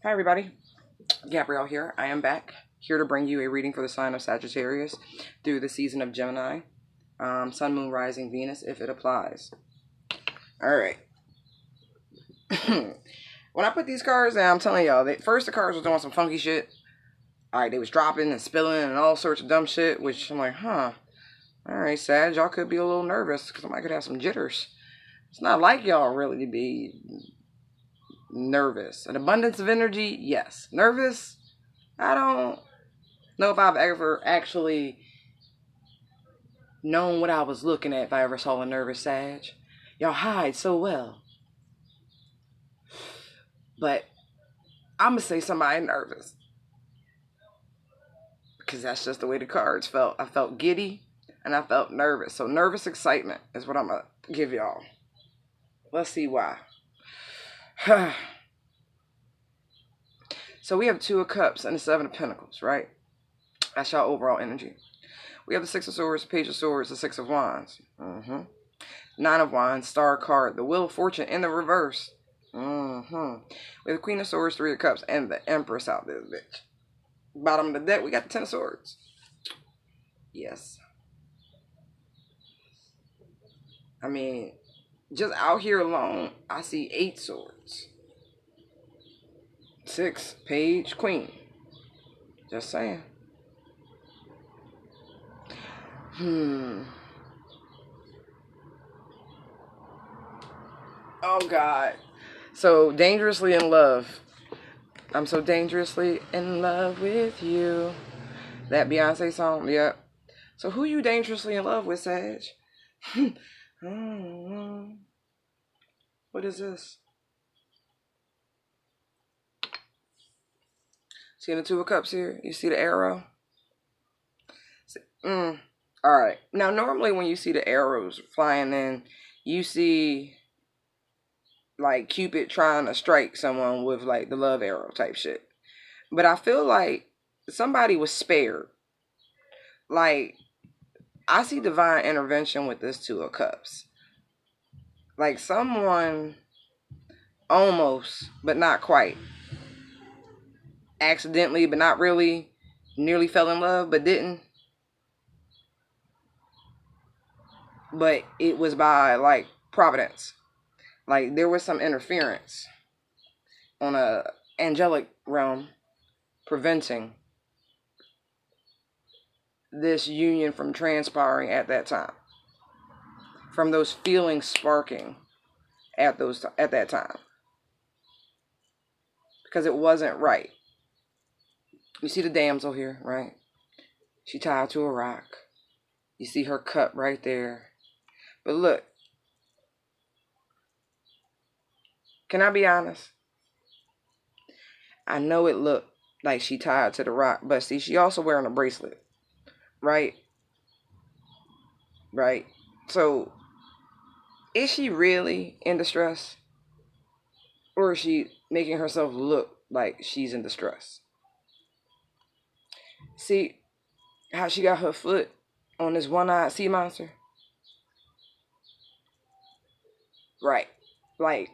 Hi everybody, Gabrielle here. I am back here to bring you a reading for the sign of Sagittarius through the season of Gemini, Sun, Moon, Rising, Venus, if it applies. All right. When I put these cards down, I'm telling y'all, first the cards was doing some funky shit. All right, they was dropping and spilling and all sorts of dumb shit, which I'm like, huh. All right, Sag, y'all could be a little nervous because I could have some jitters. It's not like y'all really to be nervous. An abundance of energy, yes. Nervous, I don't know if I've ever actually known what I was looking at if I ever saw a nervous Sag. Y'all hide so well. But I'm going to say somebody nervous. Because that's just the way the cards felt. I felt giddy and I felt nervous. So nervous excitement is what I'm going to give y'all. Let's see why. So we have Two of Cups and the Seven of Pentacles, right? That's y'all overall energy. We have the Six of Swords, Page of Swords, the Six of Wands. Nine of Wands, Star card, the Wheel of Fortune in the reverse. We have the Queen of Swords, Three of Cups, and the Empress out there, bitch. Bottom of the deck, we got the Ten of Swords. Yes. I mean, just out here alone, I see 8 swords. 6, Page, Queen. Just saying. Oh, God. So, dangerously in love. I'm so dangerously in love with you. That Beyonce song? Yep. So, who you dangerously in love with, Sag? What is this? See the Two of Cups here? You see the arrow? Alright. Now, normally when you see the arrows flying in, you see like Cupid trying to strike someone with like the love arrow type shit. But I feel like somebody was spared. Like, I see divine intervention with this Two of Cups. Like someone almost, but not quite, accidentally, but not really, nearly fell in love, but didn't. But it was by like providence. Like there was some interference on a angelic realm preventing this union from transpiring at that time, from those feelings sparking at that time, because it wasn't right. You see the damsel here, right? She tied to a rock. You see her cup right there. But look, can I be honest? I know it looked like she tied to the rock, but see, she also wearing a bracelet, right? Right? So, is she really in distress? Or is she making herself look like she's in distress? See how she got her foot on this one-eyed sea monster? Right. Like,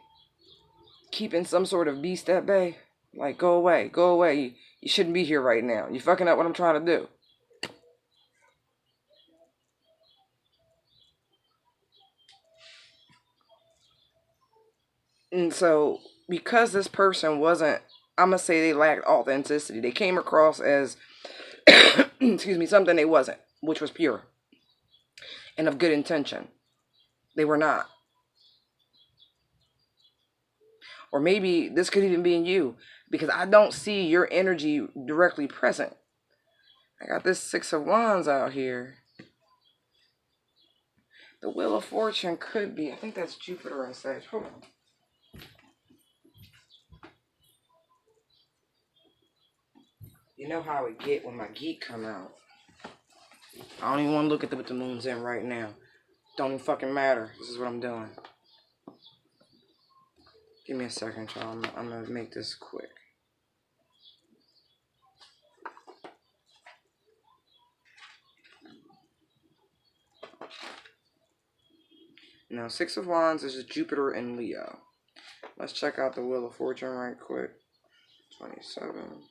keeping some sort of beast at bay. Like, go away, go away. You shouldn't be here right now. You're fucking up what I'm trying to do. And so, because this person wasn't, I'm going to say they lacked authenticity. They came across as, excuse me, something they wasn't, which was pure and of good intention. They were not. Or maybe this could even be in you, because I don't see your energy directly present. I got this Six of Wands out here. The Wheel of Fortune could be, I think that's Jupiter and Sag. Hold on. You know how it get when my geek come out. I don't even want to look at what the moon's in right now. Don't even fucking matter. This is what I'm doing. Give me a second, y'all. I'm going to make this quick. Now, Six of Wands is Jupiter and Leo. Let's check out the Wheel of Fortune right quick. 27.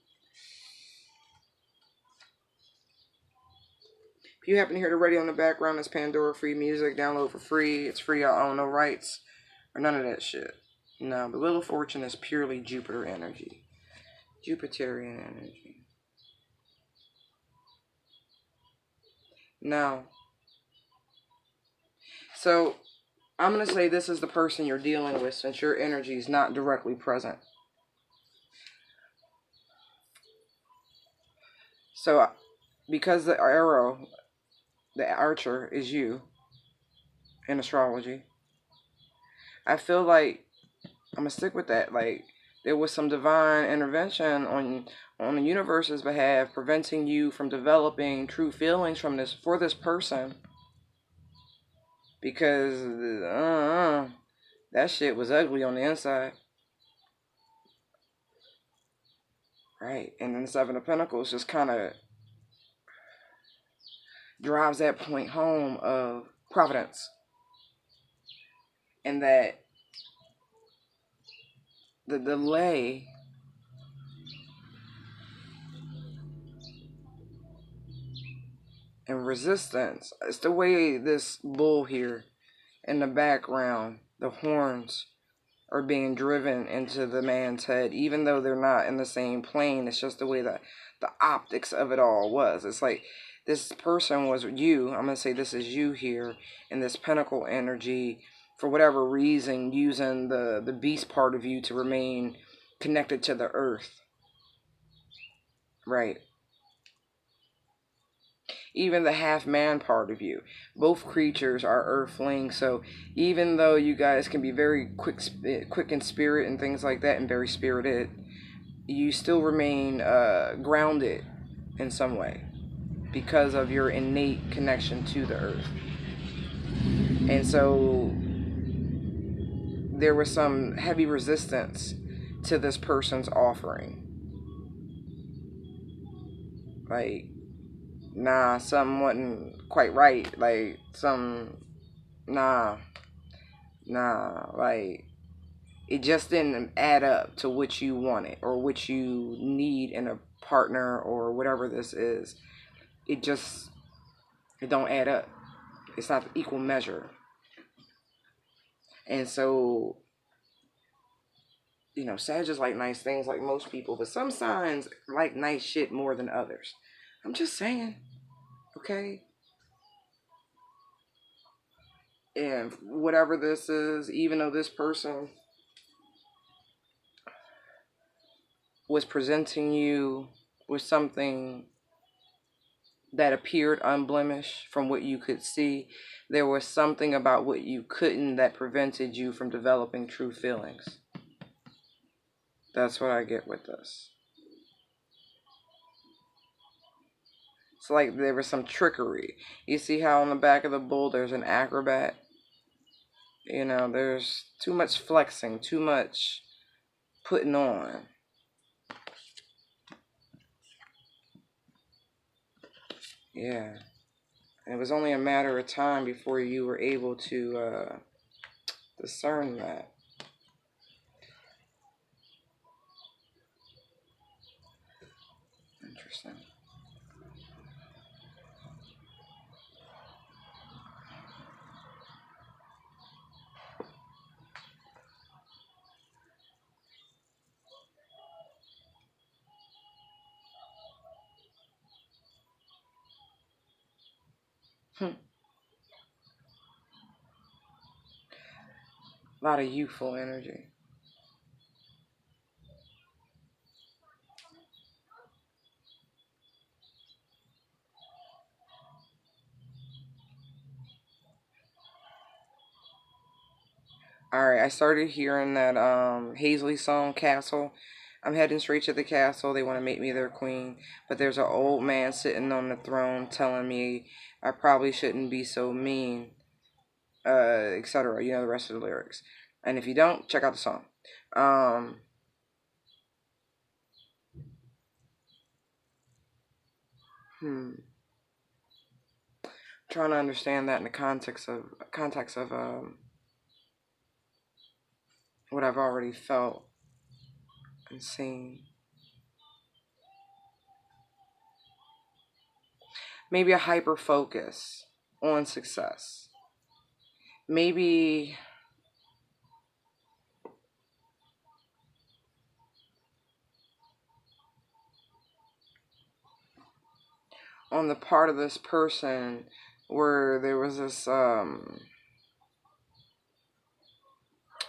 If you happen to hear the radio in the background, it's Pandora free music. Download for free. It's free. I own no rights or none of that shit. No, the Wheel of Fortune is purely Jupiter energy. Jupiterian energy. Now, so I'm going to say this is the person you're dealing with since your energy is not directly present. So, because the arrow, the archer, is you in astrology, I feel like I'm going to stick with that. Like, there was some divine intervention on the universe's behalf, preventing you from developing true feelings for this person. Because that shit was ugly on the inside. Right. And then the Seven of Pentacles just kind of drives that point home of providence. And that the delay and resistance, it's the way this bull here in the background, the horns are being driven into the man's head, even though they're not in the same plane. It's just the way that the optics of it all was. It's like this person was you. I'm going to say this is you here in this pentacle energy, for whatever reason, using the beast part of you to remain connected to the earth. Right. Even the half-man part of you. Both creatures are earthlings, so even though you guys can be very quick in spirit and things like that, and very spirited, you still remain grounded in some way because of your innate connection to the earth. And so there was some heavy resistance to this person's offering. Like, nah, something wasn't quite right. Like, like, it just didn't add up to what you wanted or what you need in a partner or whatever this is. It don't add up. It's not equal measure. And so, you know, Sagittarius like nice things like most people, but some signs like nice shit more than others. I'm just saying, okay? And whatever this is, even though this person was presenting you with something that appeared unblemished from what you could see, there was something about what you couldn't that prevented you from developing true feelings. That's what I get with this. It's like there was some trickery. You see how on the back of the bull there's an acrobat? You know, there's too much flexing, too much putting on. Yeah. And it was only a matter of time before you were able to discern that. Interesting. A lot of youthful energy. Alright, I started hearing that Hazley song, Castle. I'm heading straight to the castle. They want to make me their queen. But there's an old man sitting on the throne telling me I probably shouldn't be so mean, etc. You know the rest of the lyrics. And if you don't, check out the song. Trying to understand that in the context of what I've already felt and seen. maybe a hyper focus on success. Maybe on the part of this person where there was this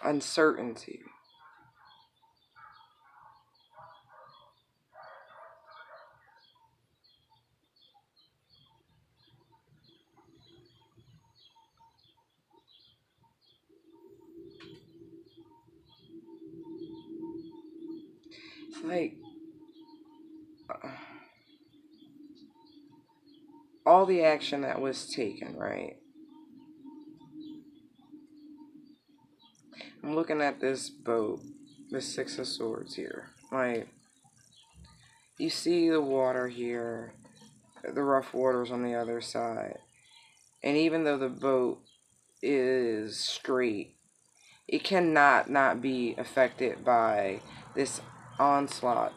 uncertainty. It's like all the action that was taken, right? I'm looking at this boat, the Six of Swords here. Like, you see the water here, the rough waters on the other side. And even though the boat is straight, it cannot not be affected by this onslaught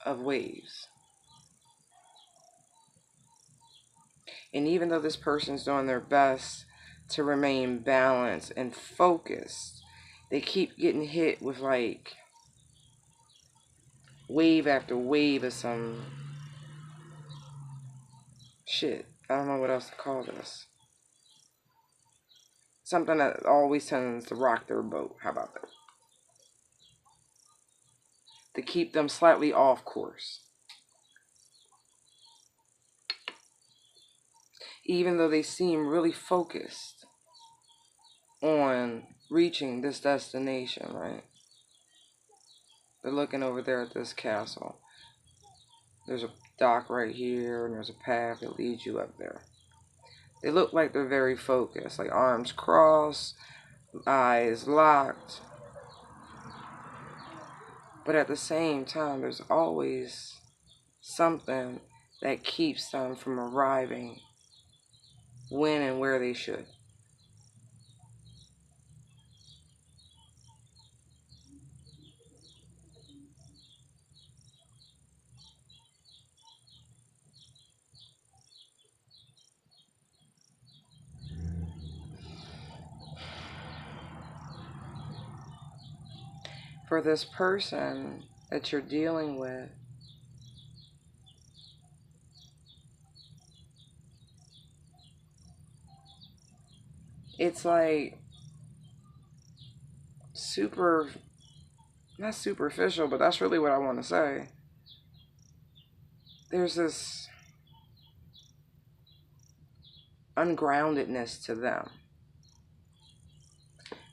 of waves. And even though this person's doing their best to remain balanced and focused, they keep getting hit with like wave after wave of some shit. I don't know what else to call this. Something that always tends to rock their boat. How about that? To keep them slightly off course. Even though they seem really focused on reaching this destination, right? They're looking over there at this castle. There's a dock right here, and there's a path that leads you up there. They look like they're very focused, like arms crossed, eyes locked. But at the same time, there's always something that keeps them from arriving when and where they should. For this person that you're dealing with, it's like not superficial, but that's really what I want to say. There's this ungroundedness to them.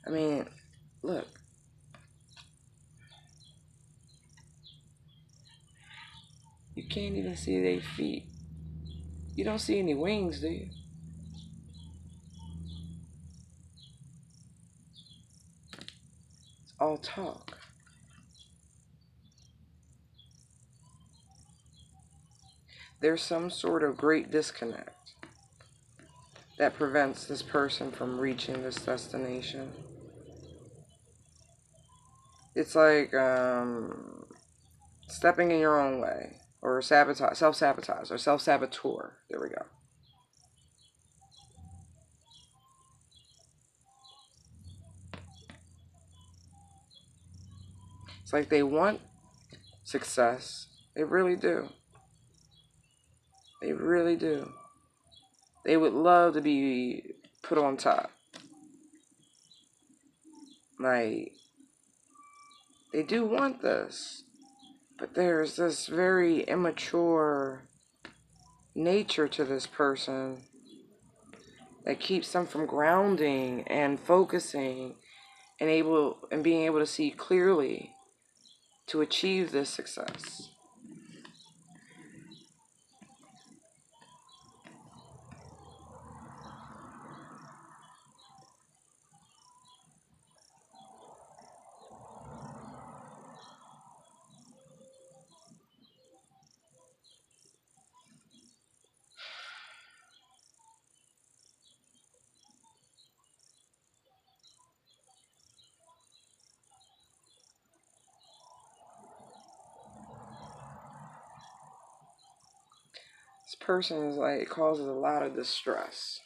I mean, look. You can't even see their feet. You don't see any wings, do you? It's all talk. There's some sort of great disconnect that prevents this person from reaching this destination. It's like stepping in your own way, or self-sabotage, or self-saboteur. There we go. It's like they want success. They really do. They really do. They would love to be put on top. Like, they do want this. But there's this very immature nature to this person that keeps them from grounding and focusing and being able to see clearly to achieve this success. person is like, it causes a lot of distress.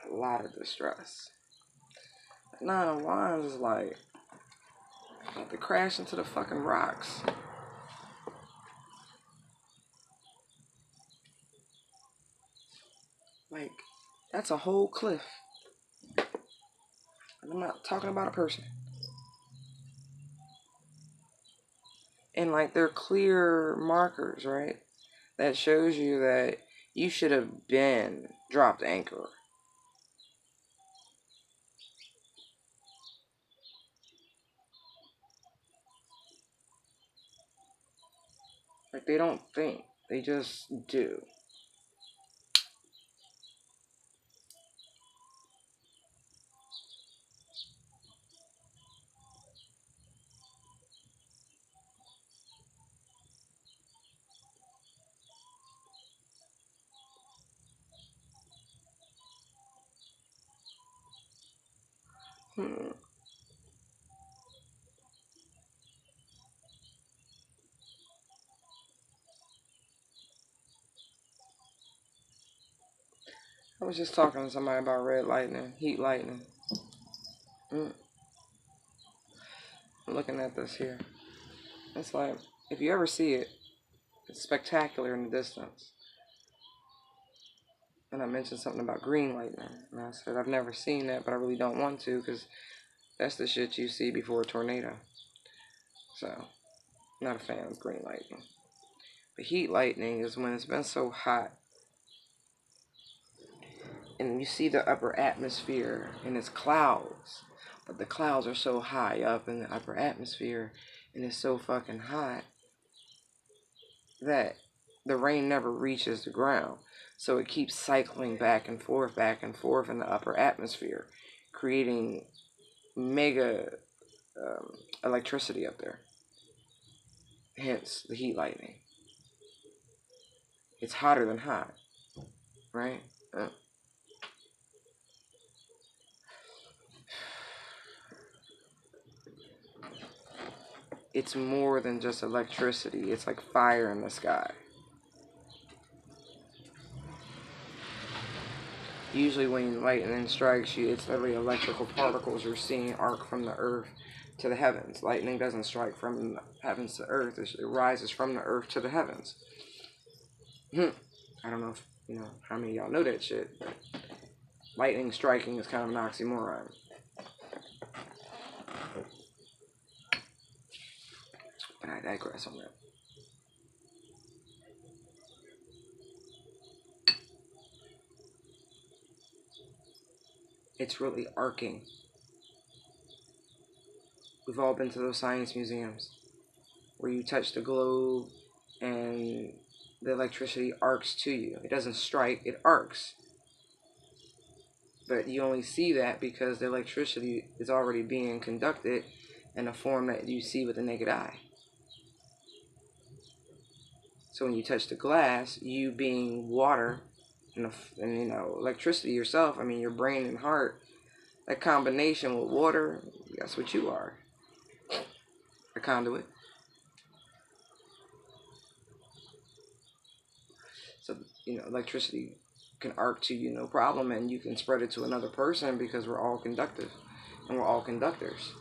A lot of distress. Nine of Wands is like, about to crash into the fucking rocks. Like, that's a whole cliff. I'm not talking about a person. And like, they're clear markers, right? That shows you that you should have been dropped anchor. Like, they don't think, they just do. I was just talking to somebody about red lightning, heat lightning. I'm looking at this here. It's like, if you ever see it, it's spectacular in the distance. And I mentioned something about green lightning. And I said, I've never seen that, but I really don't want to, because that's the shit you see before a tornado. So, not a fan of green lightning. But heat lightning is when it's been so hot, and you see the upper atmosphere, and it's clouds. But the clouds are so high up in the upper atmosphere, and it's so fucking hot, that the rain never reaches the ground. So it keeps cycling back and forth in the upper atmosphere, creating mega electricity up there. Hence the heat lightning. It's hotter than hot, right? It's more than just electricity. It's like fire in the sky. Usually when lightning strikes you, it's literally electrical particles you're seeing arc from the earth to the heavens. Lightning doesn't strike from the heavens to earth. It rises from the earth to the heavens. I don't know if, how many of y'all know that shit, but lightning striking is kind of an oxymoron. But I digress on that. It's really arcing. We've all been to those science museums where you touch the globe and the electricity arcs to you. It doesn't strike, it arcs. But you only see that because the electricity is already being conducted in a form that you see with the naked eye. So when you touch the glass, you being water and electricity yourself, your brain and heart, that combination with water, that's what you are. A conduit. So, electricity can arc to you no problem, and you can spread it to another person because we're all conductive and we're all conductors.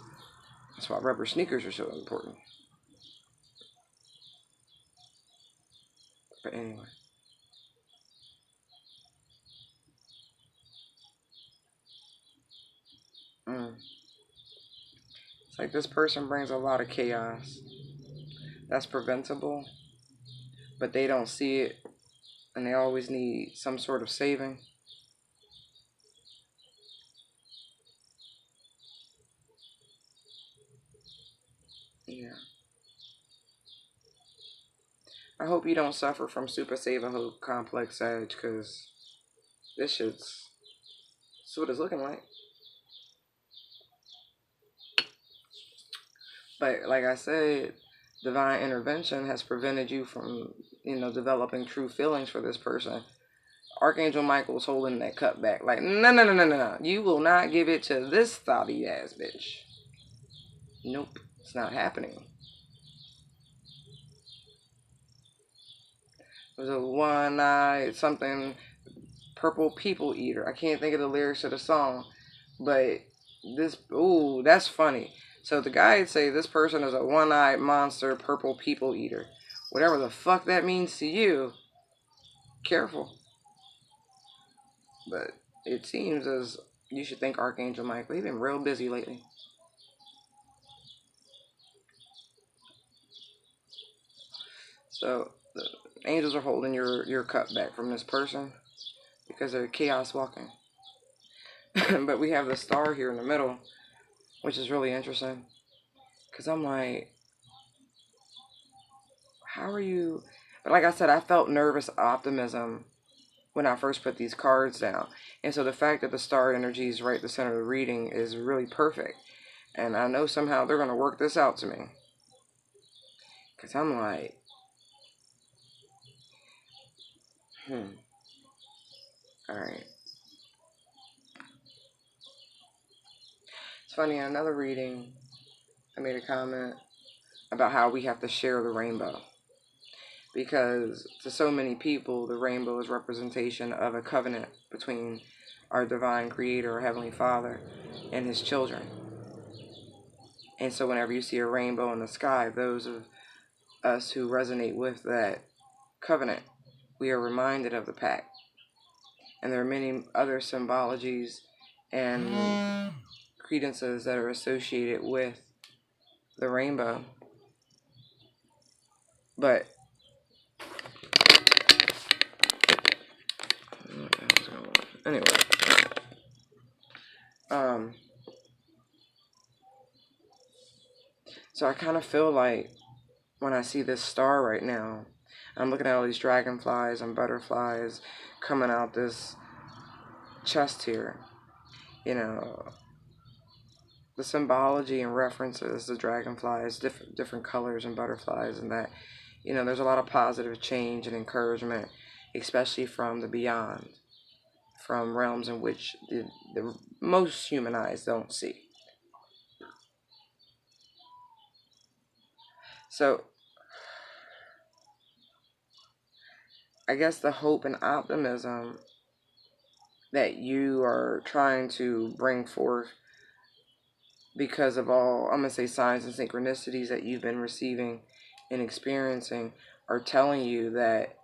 That's why rubber sneakers are so important. But anyway. It's like this person brings a lot of chaos. That's preventable, but they don't see it, and they always need some sort of saving. Yeah. I hope you don't suffer from super save-a-hoe complex, Sag, because this shit's what it's looking like. But like I said, divine intervention has prevented you from, developing true feelings for this person. Archangel Michael's holding that cup back. Like, no. You will not give it to this thotty ass bitch. Nope. It's not happening. was a one-eyed something purple people eater. I can't think of the lyrics of the song, but that's funny. So the guy would say this person is a one-eyed monster purple people eater. Whatever the fuck that means to you, careful. But it seems as you should thank Archangel Michael. He's been real busy lately. So the angels are holding your cup back from this person because they're chaos walking. But we have the star here in the middle, which is really interesting. Because I'm like, how are you? But like I said, I felt nervous optimism when I first put these cards down. And so the fact that the star energy is right at the center of the reading is really perfect. And I know somehow they're going to work this out to me. Because I'm like, Alright. It's funny, in another reading, I made a comment about how we have to share the rainbow. Because to so many people, the rainbow is representation of a covenant between our divine creator, our heavenly father, and his children. And so whenever you see a rainbow in the sky, those of us who resonate with that covenant, we are reminded of the pact. And there are many other symbologies and credences that are associated with the rainbow. But anyway, so I kind of feel like when I see this star right now, I'm looking at all these dragonflies and butterflies coming out this chest here. You know, the symbology and references, the dragonflies, different colors and butterflies, and that, you know, there's a lot of positive change and encouragement, especially from the beyond, from realms in which the most human eyes don't see. So I guess the hope and optimism that you are trying to bring forth because of all, I'm going to say, signs and synchronicities that you've been receiving and experiencing are telling you that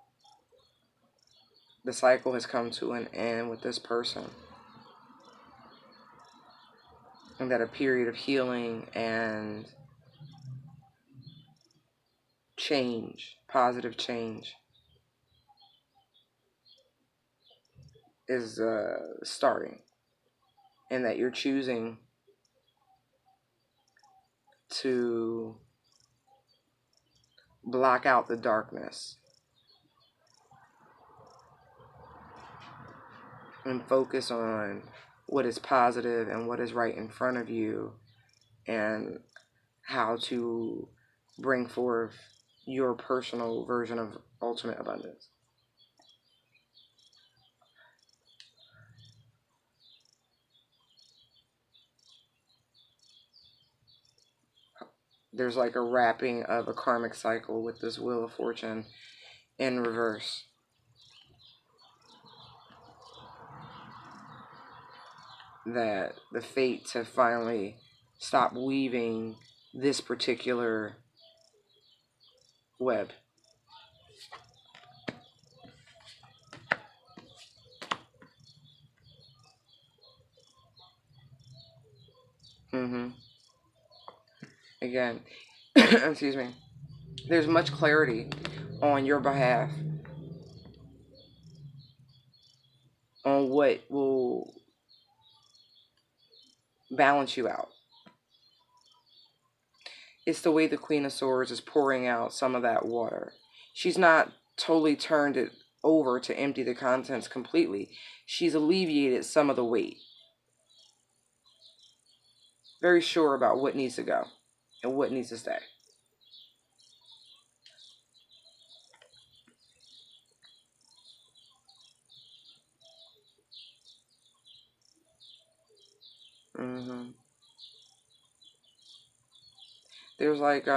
the cycle has come to an end with this person. And that a period of healing and change, positive change, is starting. And that you're choosing to block out the darkness and focus on what is positive and what is right in front of you and how to bring forth your personal version of ultimate abundance. There's like a wrapping of a karmic cycle with this Wheel of Fortune in reverse. That the fates have finally stopped weaving this particular web. Again, excuse me. There's much clarity on your behalf on what will balance you out. It's the way the Queen of Swords is pouring out some of that water. She's not totally turned it over to empty the contents completely. She's alleviated some of the weight. Very sure about what needs to go and what needs to stay. There's like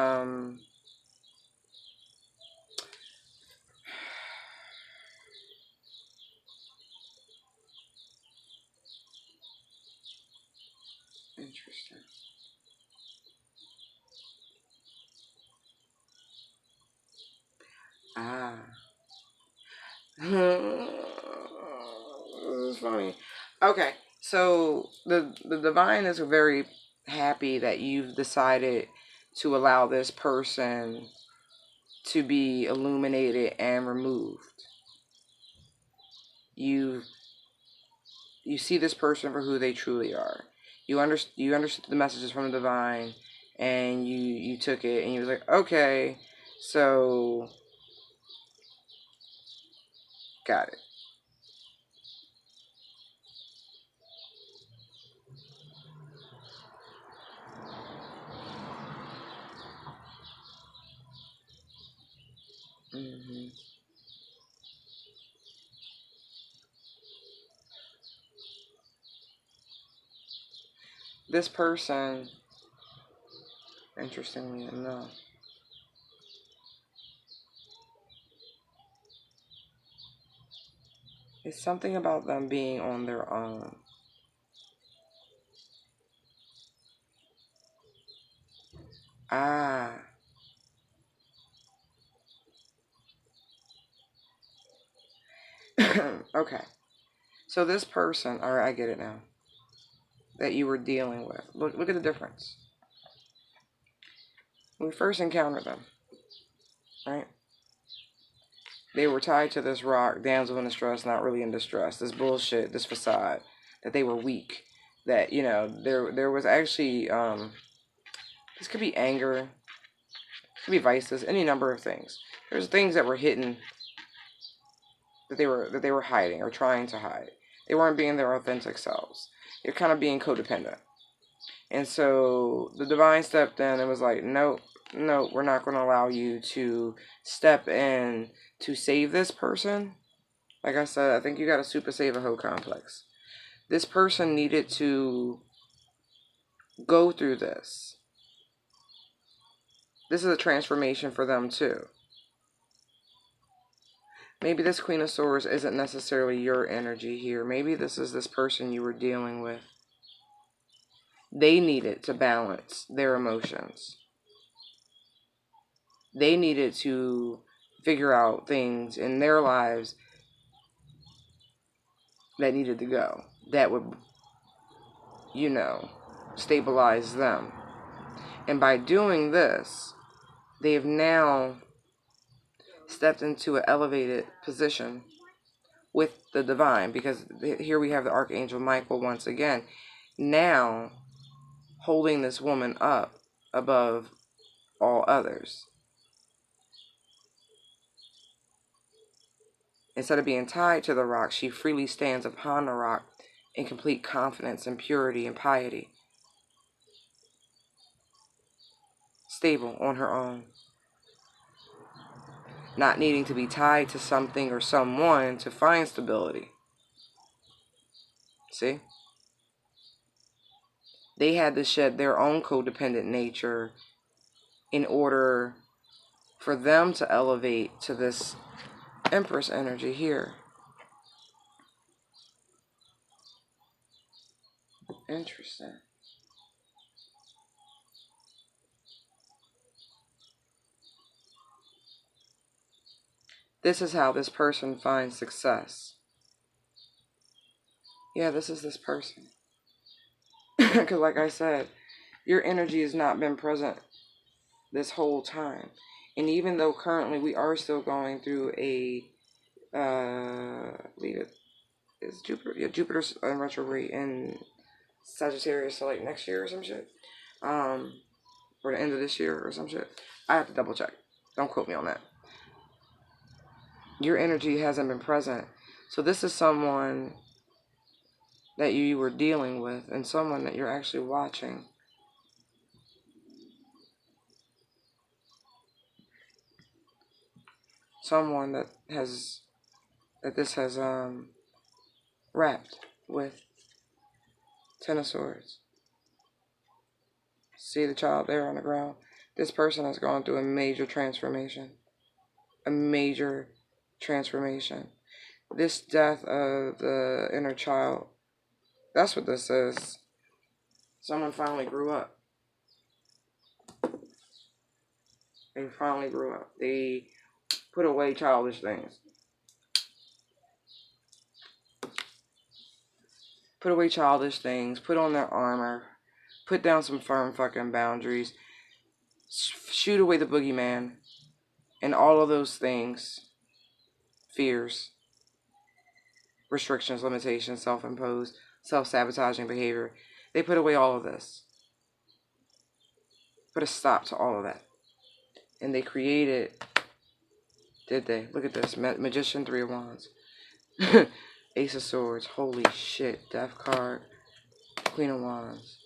Ah. This is funny. Okay, so the divine is very happy that you've decided to allow this person to be illuminated and removed. You see this person for who they truly are. You understood the messages from the divine, and you took it, and you was like, okay, so got it. hmm This person, interestingly enough, it's something about them being on their own. Ah. Okay. So this person, all right, I get it now, that you were dealing with. Look at the difference. When we first encountered them, right? They were tied to this rock, damsel in distress, not really in distress. This bullshit, this facade, that they were weak. That, there was actually this could be anger, it could be vices, any number of things. There's things that were hidden, that they were hiding or trying to hide. They weren't being their authentic selves. They're kind of being codependent. And so the divine stepped in and was like, nope, nope, we're not going to allow you to step in to save this person. Like I said, I think you got a super save a hoe complex. This person needed to go through this. This is a transformation for them too. Maybe this Queen of Swords isn't necessarily your energy here. Maybe this is this person you were dealing with. They needed to balance their emotions. They needed to figure out things in their lives that needed to go. That would, stabilize them. And by doing this, they have now stepped into an elevated position with the divine, because here we have the Archangel Michael once again, now holding this woman up above all others. Instead of being tied to the rock, she freely stands upon the rock in complete confidence and purity and piety, stable on her own, not needing to be tied to something or someone to find stability. See? They had to shed their own codependent nature in order for them to elevate to this Empress energy here. Interesting. This is how this person finds success. Yeah, this is this person. Because like I said, your energy has not been present this whole time. And even though currently we are still going through a, I believe it is Jupiter. Yeah, Jupiter's in retrograde in Sagittarius, so like next year or some shit. Or the end of this year or some shit. I have to double check. Don't quote me on that. Your energy hasn't been present. So this is someone that you were dealing with and someone that you're actually watching. Someone that this has wrapped with. Ten of Swords. See the child there on the ground? This person has gone through a major transformation. A major transformation. This death of the inner child, that's what this is. Someone finally grew up. They finally grew up. They Put away childish things. Put away childish things. Put on their armor. Put down some firm fucking boundaries. Shoot away the boogeyman. And all of those things. Fears. Restrictions, limitations, self-imposed, self-sabotaging behavior. They put away all of this. Put a stop to all of that. And they created, did they? Look at this. Magician, 3 of Wands. Ace of Swords. Holy shit. Death card. Queen of Wands.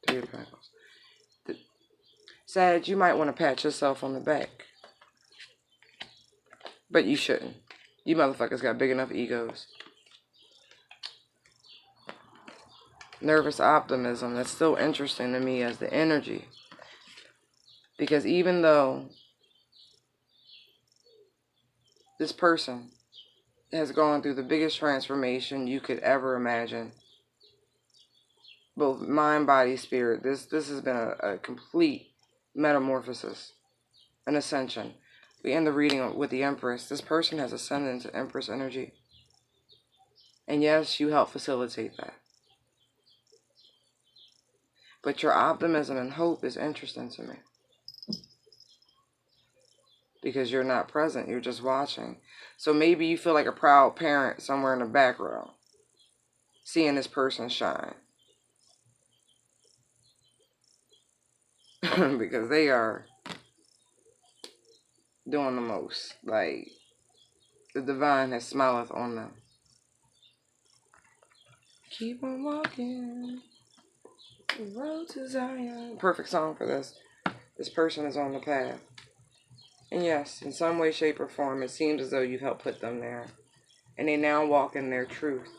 3 of Pentacles. Sag, you might want to pat yourself on the back. But you shouldn't. You motherfuckers got big enough egos. Nervous optimism. That's still interesting to me as the energy. Because even though this person has gone through the biggest transformation you could ever imagine, both mind, body, spirit, this has been a complete metamorphosis, an ascension. We end the reading with the Empress. This person has ascended into Empress energy. And yes, you help facilitate that. But your optimism and hope is interesting to me. Because you're not present, you're just watching. So maybe you feel like a proud parent somewhere in the background, seeing this person shine. Because they are doing the most. Like, the divine has smileth on them. Keep on walking, the road to Zion. Perfect song for this. This person is on the path. And yes, in some way, shape, or form, it seems as though you've helped put them there. And they now walk in their truth.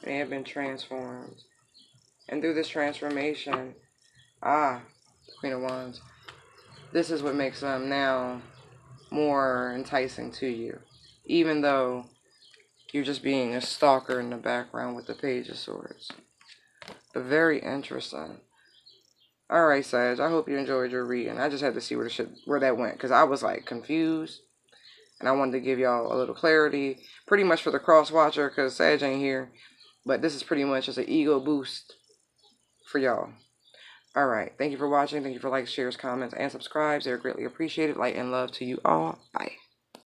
They have been transformed. And through this transformation, Queen of Wands, this is what makes them now more enticing to you. Even though you're just being a stalker in the background with the Page of Swords. But very interesting. Alright, Sag, I hope you enjoyed your reading. I just had to see where that went, because I was like confused. And I wanted to give y'all a little clarity. Pretty much for the crosswatcher, because Sag ain't here. But this is pretty much just an ego boost for y'all. Alright, thank you for watching. Thank you for likes, shares, comments, and subscribes. They're greatly appreciated. Light and love to you all. Bye.